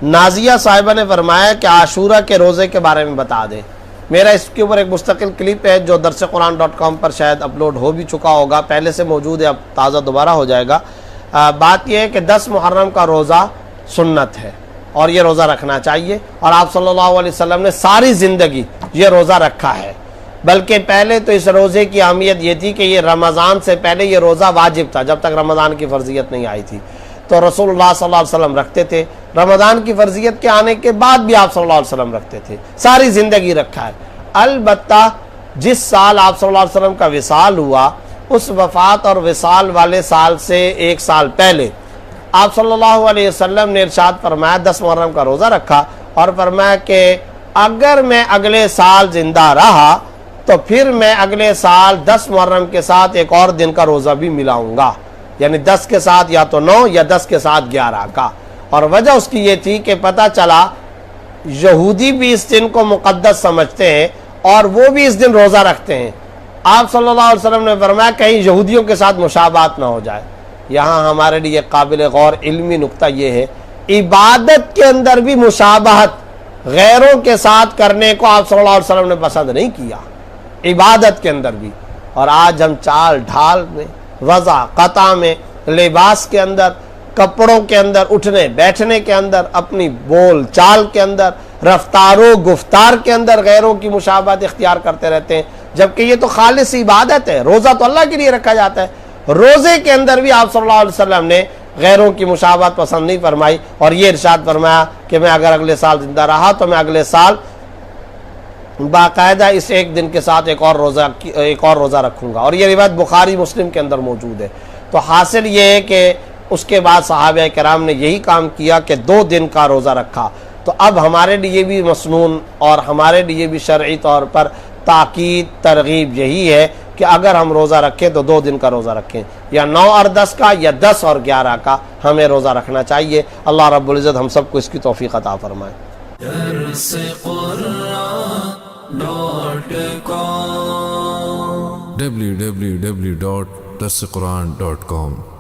نازیہ صاحبہ نے فرمایا کہ عاشورہ کے روزے کے بارے میں بتا دیں۔ میرا اس کے اوپر ایک مستقل کلپ ہے جو درسقرآن.com پر شاید اپلوڈ ہو بھی چکا ہوگا، پہلے سے موجود ہے، اب تازہ دوبارہ ہو جائے گا۔ بات یہ ہے کہ 10 محرم کا روزہ سنت ہے اور یہ روزہ رکھنا چاہیے، اور آپ صلی اللہ علیہ وسلم نے ساری زندگی یہ روزہ رکھا ہے۔ بلکہ پہلے تو اس روزے کی اہمیت یہ تھی کہ یہ رمضان سے پہلے یہ روزہ واجب تھا، جب تک رمضان کی فرضیت نہیں آئی تھی، تو رسول اللہ صلی اللہ علیہ وسلم رکھتے تھے۔ رمضان کی فرضیت کے آنے کے بعد بھی آپ صلی اللہ علیہ وسلم رکھتے تھے، ساری زندگی رکھا ہے۔ البتہ جس سال آپ صلی اللہ علیہ وسلم کا وصال ہوا، اس وفات اور وصال والے سال سے ایک سال پہلے آپ صلی اللہ علیہ وسلم نے ارشاد فرمایا، 10 محرم کا روزہ رکھا اور فرمایا کہ اگر میں اگلے سال زندہ رہا تو پھر میں اگلے سال 10 محرم کے ساتھ ایک اور دن کا روزہ بھی ملاؤں گا، یعنی 10 کے ساتھ یا تو 9 یا 10 کے ساتھ 11 کا۔ اور وجہ اس کی یہ تھی کہ پتہ چلا یہودی بھی اس دن کو مقدس سمجھتے ہیں اور وہ بھی اس دن روزہ رکھتے ہیں۔ آپ صلی اللہ علیہ وسلم نے فرمایا کہیں یہودیوں کے ساتھ مشابہت نہ ہو جائے۔ یہاں ہمارے لیے قابل غور علمی نقطہ یہ ہے، عبادت کے اندر بھی مشابہت غیروں کے ساتھ کرنے کو آپ صلی اللہ علیہ وسلم نے پسند نہیں کیا، عبادت کے اندر بھی۔ اور آج ہم چال ڈھال میں، وضع قطع میں، لباس کے اندر، کپڑوں کے اندر، اٹھنے بیٹھنے کے اندر، اپنی بول چال کے اندر، رفتار و گفتار کے اندر غیروں کی مشابہت اختیار کرتے رہتے ہیں، جبکہ یہ تو خالص عبادت ہے۔ روزہ تو اللہ کے لیے رکھا جاتا ہے، روزے کے اندر بھی آپ صلی اللہ علیہ وسلم نے غیروں کی مشابہت پسند نہیں فرمائی، اور یہ ارشاد فرمایا کہ میں اگر اگلے سال زندہ رہا تو میں اگلے سال باقاعدہ اس ایک دن کے ساتھ ایک اور روزہ رکھوں گا، اور یہ روایت بخاری مسلم کے اندر موجود ہے۔ تو حاصل یہ ہے کہ اس کے بعد صحابہ کرام نے یہی کام کیا کہ 2 دن کا روزہ رکھا۔ تو اب ہمارے لیے بھی مسنون اور ہمارے لیے بھی شرعی طور پر تاکید ترغیب یہی ہے کہ اگر ہم روزہ رکھیں تو 2 دن کا روزہ رکھیں، یا 9 اور 10 کا، یا 10 اور 11 کا ہمیں روزہ رکھنا چاہیے۔ اللہ رب العزت ہم سب کو اس کی توفیق عطا فرمائے۔ www.darsequran.com